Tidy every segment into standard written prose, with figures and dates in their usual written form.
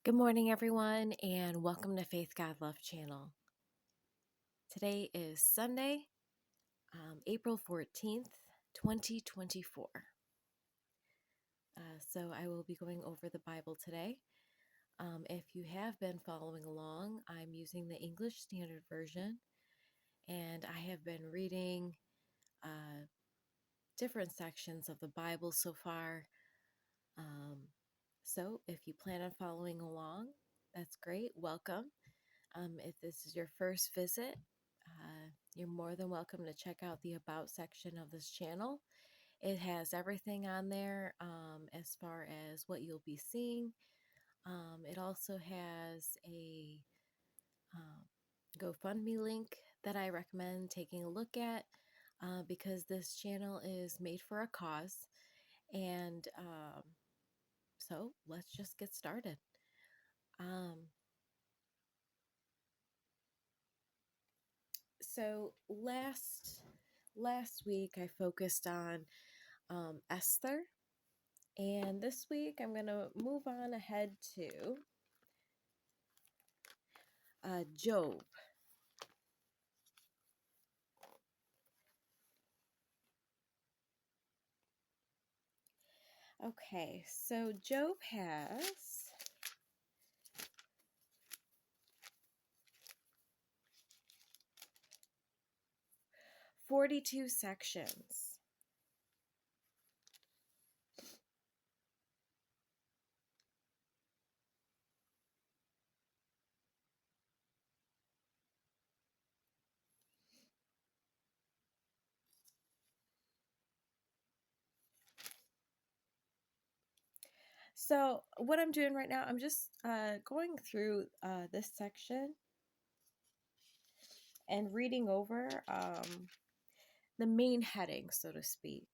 Good morning, everyone, and welcome to Faith God Love Channel. Today is Sunday, April 14th, 2024. So I will be going over the Bible today. If you have been following along, I'm using the English Standard Version, and I have been reading different sections of the Bible so far. So if you plan on following along, that's great. Welcome. If this is your first visit, you're more than welcome to check out the About section of this channel. It has everything on there as far as what you'll be seeing. It also has a GoFundMe link that I recommend taking a look at because this channel is made for a cause. And so let's just get started. So last week I focused on Esther, and this week I'm going to move on ahead to Job. Okay, so Job has 42 sections. So what I'm doing right now, I'm just going through this section and reading over the main heading, so to speak.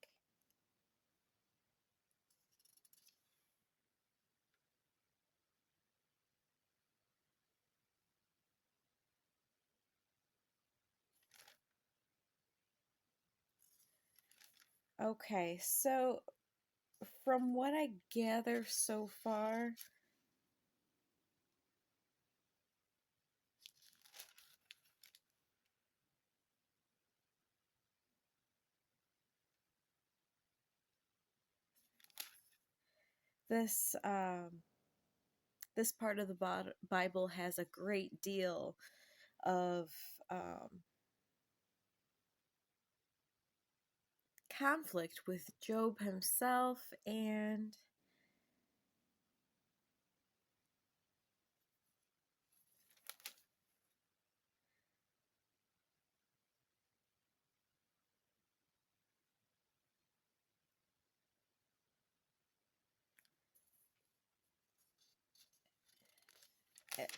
Okay, so from what I gather so far, this this part of the Bible has a great deal of conflict with Job himself and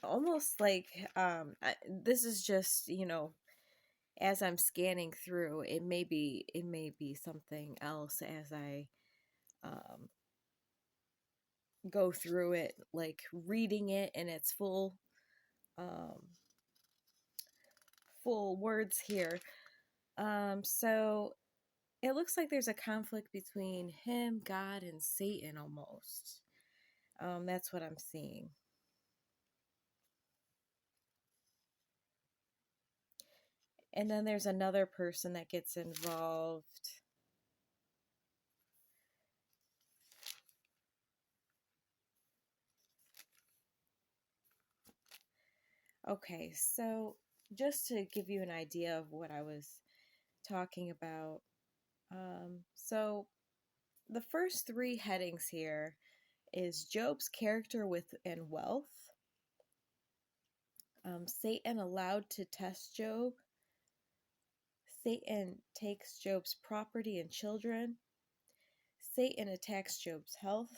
almost like this is just, as I'm scanning through, it may be something else as I um, go through it, like reading it in its um, full words here. So it looks like there's a conflict between him, God, and Satan almost. That's what I'm seeing. And then there's another person that gets involved. Okay, so just to give you an idea of what I was talking about. So the first three headings here is Job's character and wealth. Satan allowed to test Job. Satan takes Job's property and children. Satan attacks Job's health.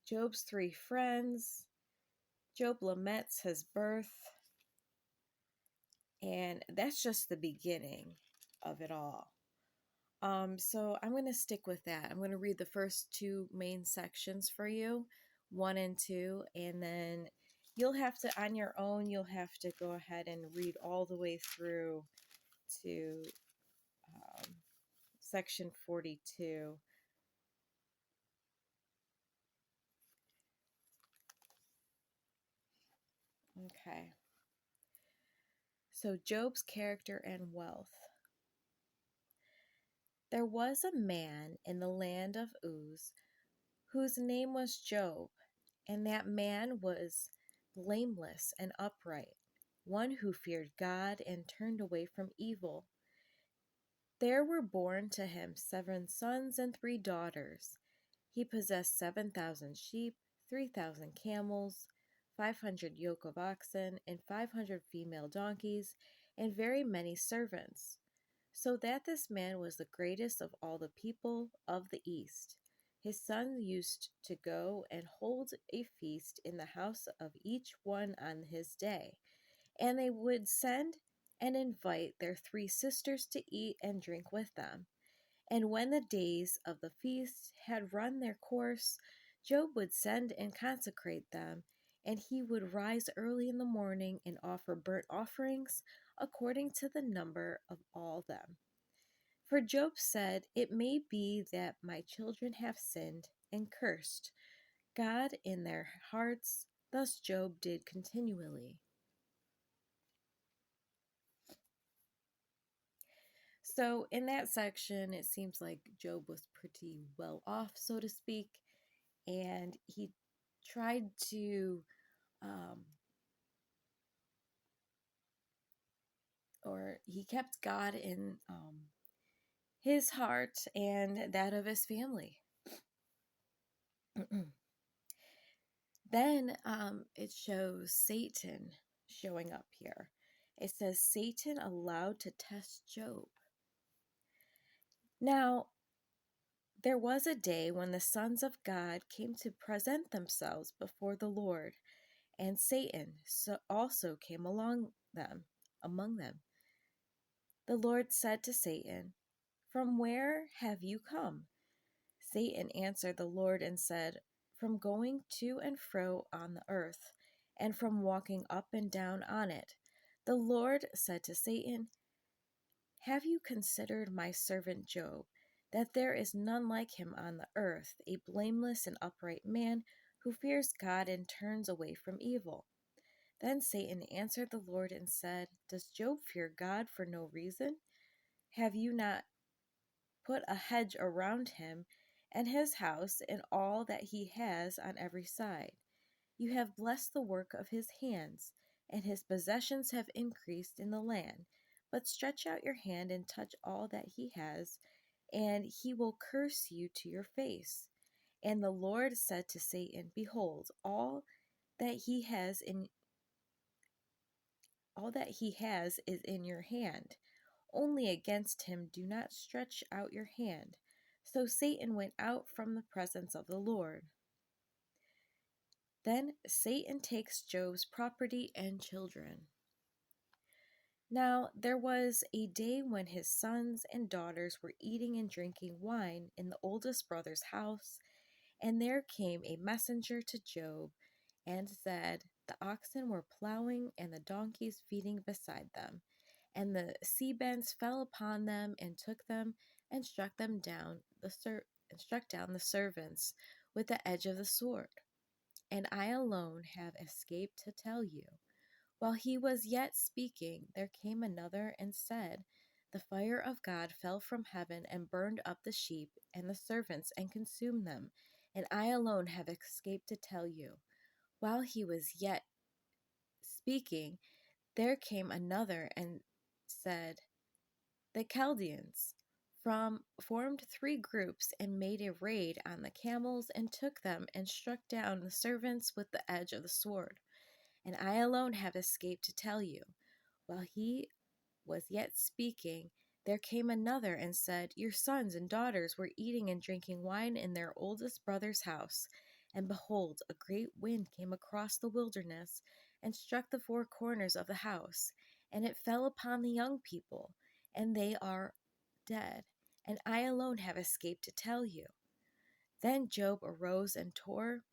Job's three friends. Job laments his birth. And that's just the beginning of it all. So I'm going to stick with that. I'm going to read the first two main sections for you, 1 and 2, and then you'll have to, on your own, you'll have to go ahead and read all the way through to section 42. Okay. So, Job's character and wealth. There was a man in the land of Uz whose name was Job, and that man was blameless and upright, one who feared God and turned away from evil. There were born to him 7 sons and 3 daughters. He possessed 7,000 sheep, 3,000 camels, 500 yoke of oxen, and 500 female donkeys, and very many servants, so that this man was the greatest of all the people of the East. His sons used to go and hold a feast in the house of each one on his day, and they would send and invite their 3 sisters to eat and drink with them. And when the days of the feast had run their course, Job would send and consecrate them, and he would rise early in the morning and offer burnt offerings according to the number of all them. For Job said, "It may be that my children have sinned and cursed God in their hearts." Thus Job did continually. So, in that section, it seems like Job was pretty well off, so to speak, and he tried to, um, or he kept God in his heart and that of his family. Then it shows Satan showing up here. It says Satan allowed to test Job. Now, there was a day when the sons of God came to present themselves before the Lord, and Satan also came among them. The Lord said to Satan, "From where have you come?" Satan answered the Lord and said, "From going to and fro on the earth, and from walking up and down on it." The Lord said to Satan, "Have you considered my servant Job, that there is none like him on the earth, a blameless and upright man who fears God and turns away from evil?" Then Satan answered the Lord and said, "Does Job fear God for no reason? Have you not put a hedge around him and his house and all that he has on every side? You have blessed the work of his hands, and his possessions have increased in the land. But stretch out your hand and touch all that he has, and he will curse you to your face." And the Lord said to Satan, "Behold, that he has in all that he has is in your hand. Only against him do not stretch out your hand." So Satan went out from the presence of the Lord. Then Satan takes Job's property and children. Now there was a day when his sons and daughters were eating and drinking wine in the oldest brother's house, and there came a messenger to Job and said, "The oxen were plowing and the donkeys feeding beside them, and the sea-bents fell upon them and took them and struck down the servants with the edge of the sword. And I alone have escaped to tell you." While he was yet speaking, there came another and said, "The fire of God fell from heaven and burned up the sheep and the servants and consumed them, and I alone have escaped to tell you." While he was yet speaking, there came another and said, "The Chaldeans formed 3 groups and made a raid on the camels and took them and struck down the servants with the edge of the sword. And I alone have escaped to tell you." While he was yet speaking, there came another and said, "Your sons and daughters were eating and drinking wine in their oldest brother's house. And behold, a great wind came across the wilderness and struck the 4 corners of the house, and it fell upon the young people, and they are dead. And I alone have escaped to tell you." Then Job arose and tore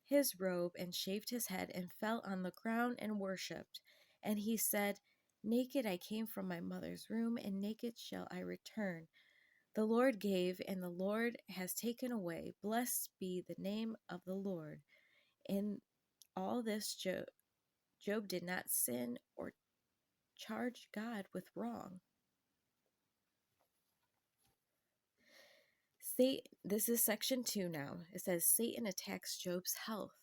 his robe and shaved his head and fell on the ground and worshipped. And he said, "Naked I came from my mother's womb, and naked shall I return. The Lord gave, and the Lord has taken away. Blessed be the name of the Lord." In all this Job did not sin or charge God with wrong. This is section 2 now. It says Satan attacks Job's health.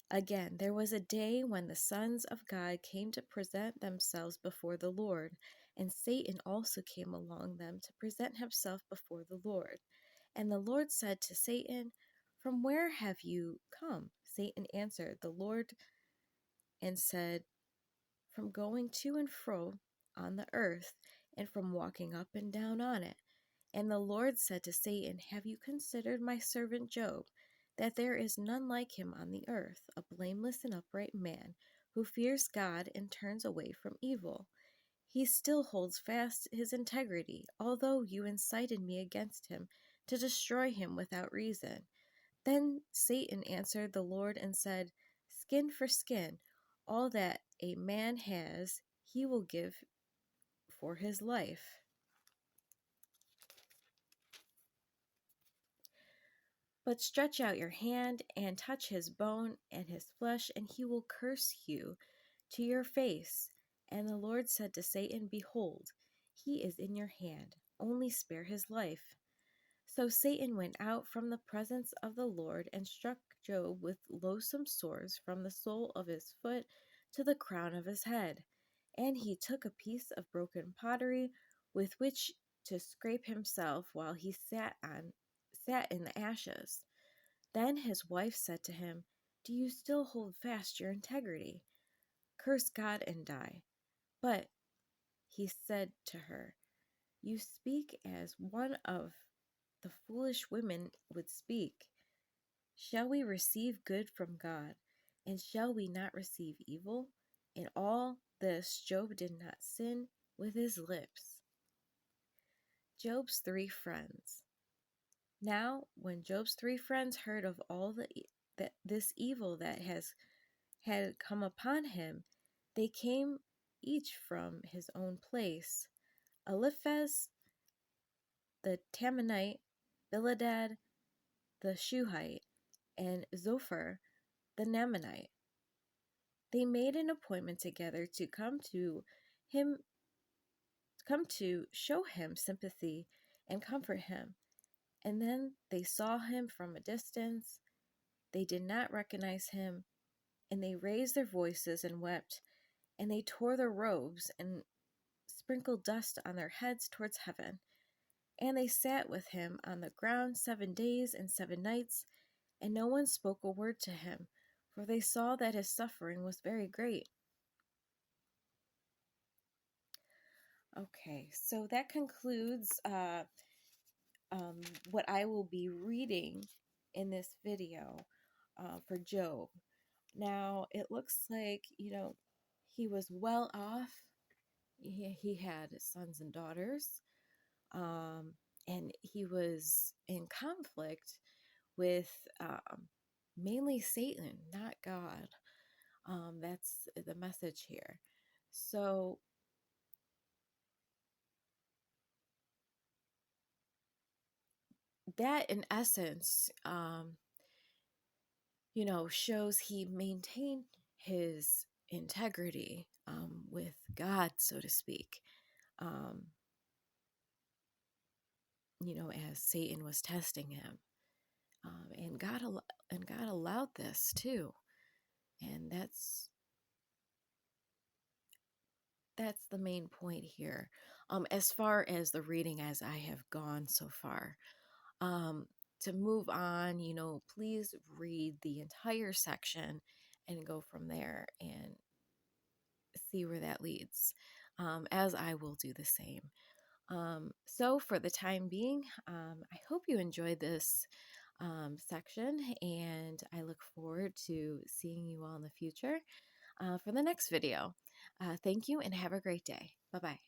Again, there was a day when the sons of God came to present themselves before the Lord, and Satan also came among them to present himself before the Lord. And the Lord said to Satan, "From where have you come?" Satan answered the Lord and said, "From going to and fro on the earth, and from walking up and down on it." And the Lord said to Satan, "Have you considered my servant Job, that there is none like him on the earth, a blameless and upright man, who fears God and turns away from evil? He still holds fast his integrity, although you incited me against him to destroy him without reason." Then Satan answered the Lord and said, "Skin for skin, all that a man has, he will give for his life. But stretch out your hand and touch his bone and his flesh, and he will curse you to your face." And the Lord said to Satan, "Behold, he is in your hand, only spare his life." So Satan went out from the presence of the Lord and struck Job with loathsome sores from the sole of his foot to the crown of his head. And he took a piece of broken pottery with which to scrape himself while he sat in the ashes. Then his wife said to him, "Do you still hold fast your integrity? Curse God and die." But he said to her, "You speak as one of the foolish women would speak. Shall we receive good from God, and shall we not receive evil?" In all this, Job did not sin with his lips. Job's 3 friends. Now, when Job's 3 friends heard of all this evil that had come upon him, they came each from his own place. Eliphaz the Temanite, Bildad the Shuhite, and Zophar the Naamanite. They made an appointment together to come to show him sympathy and comfort him. And then they saw him from a distance. They did not recognize him, and they raised their voices and wept, and they tore their robes and sprinkled dust on their heads towards heaven. And they sat with him on the ground 7 days and 7 nights, and no one spoke a word to him, for they saw that his suffering was very great. Okay, so that concludes what I will be reading in this video for Job. Now, it looks like, he was well off. He had sons and daughters, and he was in conflict with mainly Satan, not God. That's the message here. So, that in essence, shows he maintained his integrity with God, so to speak. Um, as Satan was testing him, and God allowed this too, and that's the main point here. As far as the reading as I have gone so far, to move on, please read the entire section and go from there and see where that leads, as I will do the same. So for the time being, I hope you enjoyed this section, and I look forward to seeing you all in the future for the next video. Thank you and have a great day. Bye-bye.